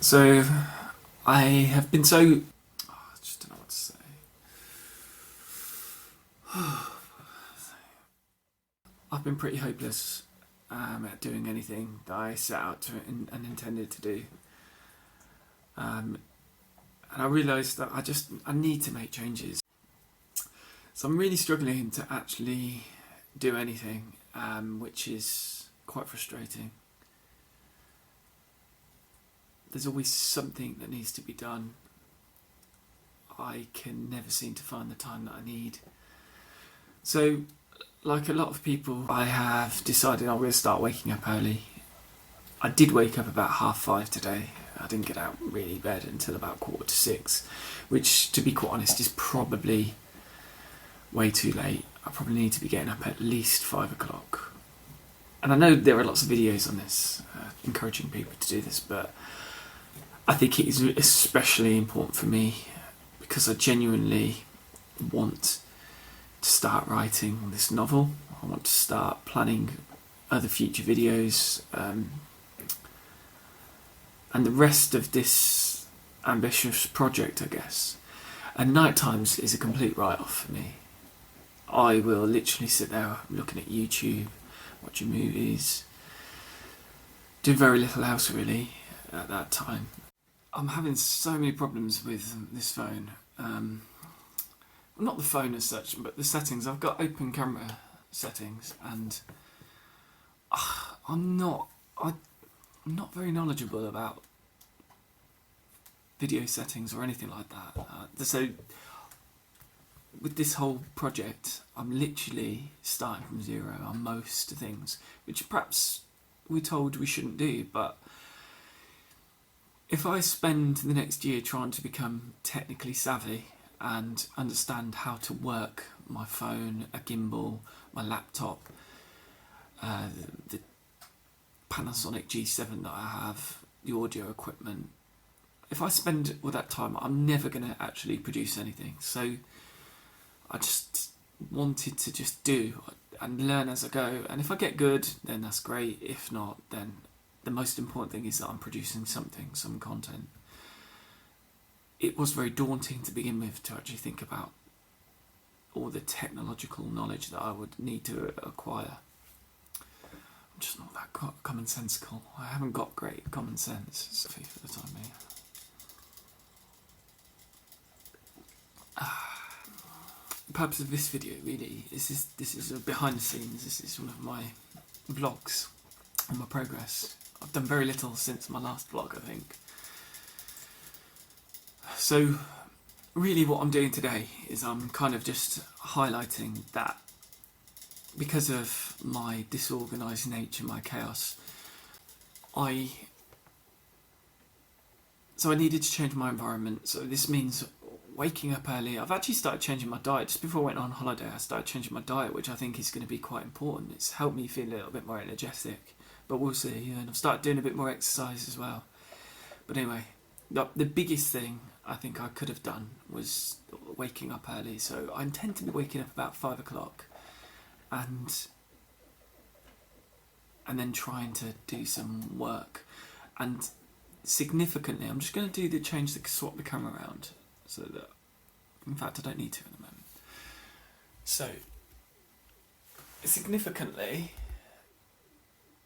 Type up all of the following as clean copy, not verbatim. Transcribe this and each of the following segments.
So I have been so... I just don't know what to say. I've been pretty hopeless at doing anything that I set out to and intended to do. And I realised that I need to make changes. So I'm really struggling to actually do anything, which is quite frustrating. There's always something that needs to be done. I can never seem to find the time that I need. So, like a lot of people, I have decided I'm going to start waking up early. I did wake up about 5:30 today. I didn't get out really bed until about 5:45, which, to be quite honest, is probably way too late. I probably need to be getting up at least 5 o'clock. And I know there are lots of videos on this encouraging people to do this, but I think it is especially important for me because I genuinely want to start writing this novel. I want to start planning other future videos, and the rest of this ambitious project, I guess. And night times is a complete write-off for me. I will literally sit there looking at YouTube, watching movies, do very little else really at that time. I'm having so many problems with this phone. Not the phone as such, but the settings. I've got open camera settings, and I'm not very knowledgeable about video settings or anything like that. So with this whole project, I'm literally starting from zero on most things, which perhaps we're told we shouldn't do, but if I spend the next year trying to become technically savvy and understand how to work my phone, a gimbal, my laptop, the Panasonic G7 that I have, the audio equipment, if I spend all that time, I'm never going to actually produce anything. So I just wanted to just do and learn as I go. And if I get good, then that's great. If not, then the most important thing is that I'm producing something, some content. It was very daunting to begin with to actually think about all the technological knowledge that I would need to acquire. I'm just not that commonsensical. I haven't got great common sense for the time being. The purpose of this video really this is a behind the scenes. This is one of my vlogs on my progress. I've done very little since my last vlog, I think. So really what I'm doing today is I'm kind of just highlighting that because of my disorganised nature, my chaos, I needed to change my environment. So this means waking up early. I've actually started changing my diet. Just before I went on holiday, I started changing my diet, which I think is going to be quite important. It's helped me feel a little bit more energetic, but we'll see. And I've started doing a bit more exercise as well. But anyway, the biggest thing I think I could have done was waking up early. So I intend to be waking up about 5 o'clock and then trying to do some work. And significantly, I'm just going to swap the camera around so that, in fact, I don't need to at the moment. So, significantly,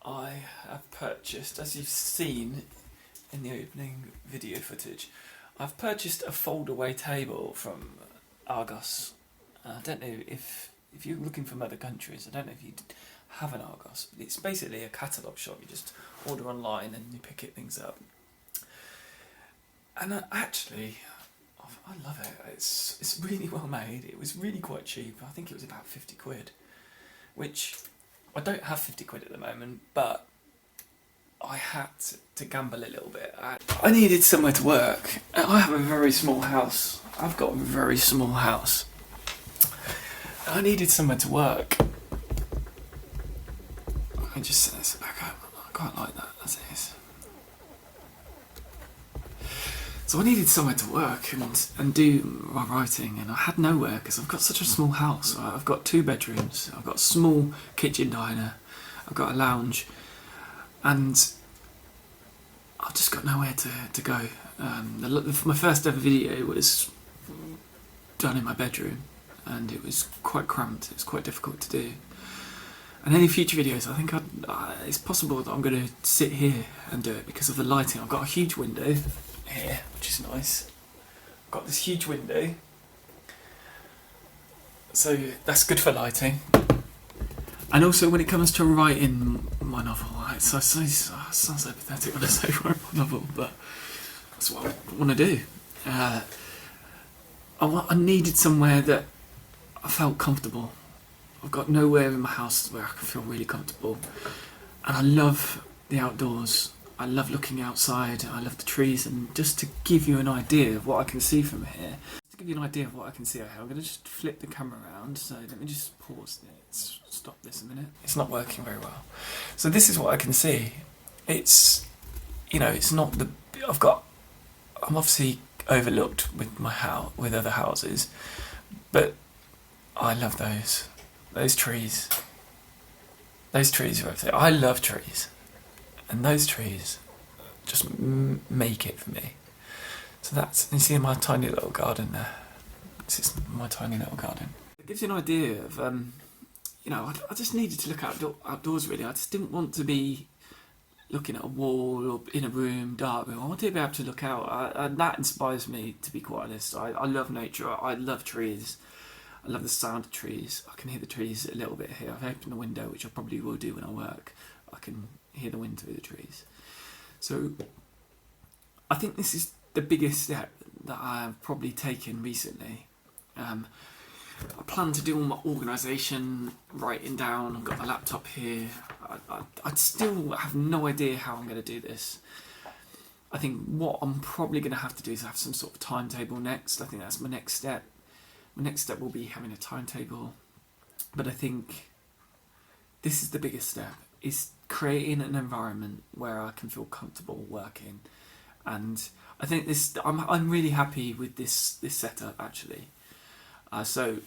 I have purchased, as you've seen in the opening video footage, I've purchased a fold-away table from Argos. I don't know if you're looking from other countries, I don't know if you have an Argos. It's basically a catalogue shop. You just order online and you pick things up. And I love it. It's really well made. It was really quite cheap. I think it was about 50 quid, which I don't have 50 quid at the moment, but I had to gamble a little bit. I needed somewhere to work. I have a very small house. I've got a very small house. I needed somewhere to work. Let me just set this back up. I quite like that as it is. So I needed somewhere to work and do my writing, and I had nowhere because I've got such a small house. I've got 2 bedrooms, I've got a small kitchen diner, I've got a lounge, and I've just got nowhere to go. My first ever video was done in my bedroom, and it was quite cramped. It was quite difficult to do. And any future videos, I think it's possible that I'm going to sit here and do it because of the lighting. I've got a huge window here, which is nice. I've got this huge window, so that's good for lighting. And also, when it comes to writing my novel, it sounds so pathetic when I say write my novel, but that's what I want to do. I needed somewhere that I felt comfortable. I've got nowhere in my house where I can feel really comfortable. And I love the outdoors. I love looking outside. I love the trees. And just to give you an idea of what I can see from here, I'm going to just flip the camera around. So let me just pause it. Stop this a minute. It's not working very well. So this is what I can see. It's not the... I'm obviously overlooked with my house, with other houses. But I love those. Those trees are everything. I love trees, and those trees just make it for me. So you see my tiny little garden there. This is my tiny little garden. It gives you an idea of, I just needed to look outdoors really. I just didn't want to be looking at a wall or in a room, dark room. I wanted to be able to look out, and that inspires me, to be quite honest. I love nature. I love trees. I love the sound of trees. I can hear the trees a little bit here. I've opened the window, which I probably will do when I work. I can hear the wind through the trees. So I think this is the biggest step that I've probably taken recently. I plan to do all my organisation, writing down. I've got my laptop here. I still have no idea how I'm going to do this. I think what I'm probably going to have to do is have some sort of timetable next. I think that's my next step. My next step will be having a timetable, but I think this is the biggest step, is creating an environment where I can feel comfortable working. And I think I'm really happy with this setup actually. So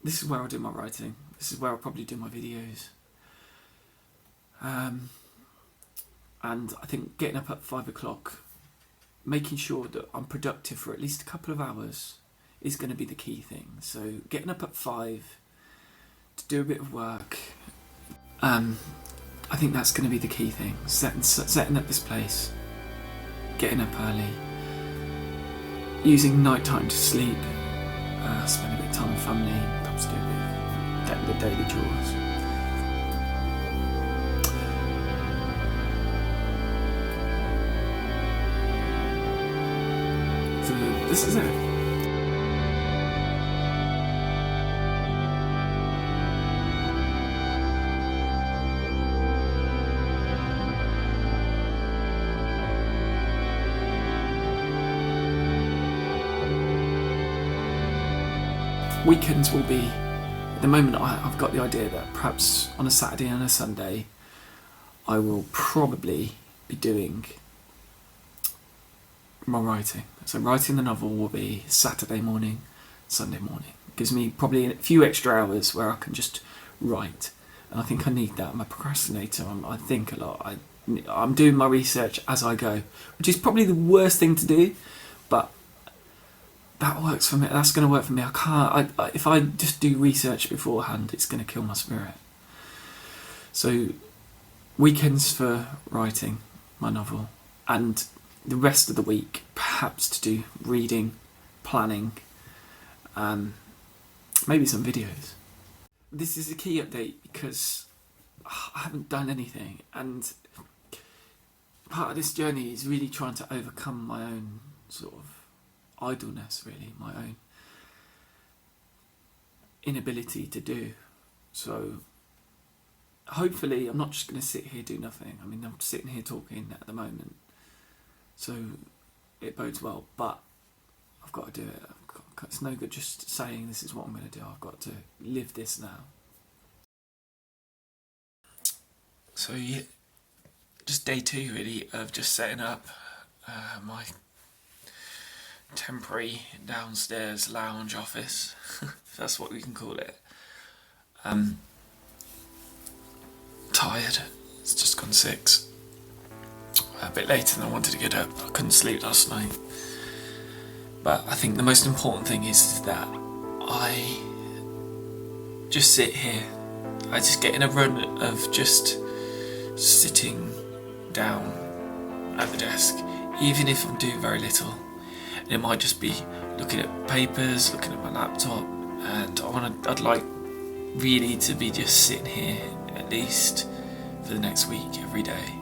this is where I'll do my writing. This is where I'll probably do my videos. And I think getting up at 5 o'clock, making sure that I'm productive for at least a couple of hours is going to be the key thing. So getting up at 5 to do a bit of work, I think that's going to be the key thing. Setting up this place, getting up early, using night time to sleep, spend a bit of time with family, perhaps do a bit of the daily chores. So this is it. Weekends will be, at the moment I've got the idea that perhaps on a Saturday and a Sunday I will probably be doing my writing. So writing the novel will be Saturday morning, Sunday morning. It gives me probably a few extra hours where I can just write, and I think I need that. I'm a procrastinator. I think a lot. I'm doing my research as I go, which is probably the worst thing to do, but that works for me. That's going to work for me. I can't. If I just do research beforehand, it's going to kill my spirit. So, weekends for writing my novel, and the rest of the week, perhaps to do reading, planning, maybe some videos. This is a key update because I haven't done anything, and part of this journey is really trying to overcome my own sort of idleness, really, my own inability to do. So hopefully I'm not just going to sit here do nothing. I mean, I'm sitting here talking at the moment, so it bodes well, but I've got to do it. It's no good just saying this is what I'm going to do. I've got to live this now. So yeah, just day 2 really of just setting up my temporary downstairs lounge office, if that's what we can call it. Tired. It's just gone 6. a bit later than I wanted to get up. I couldn't sleep last night. But I think the most important thing is that I just sit here. I just get in a run of just sitting down at the desk, even if I'm doing very little. And it might just be looking at papers, looking at my laptop, and I'd like really to be just sitting here at least for the next week every day.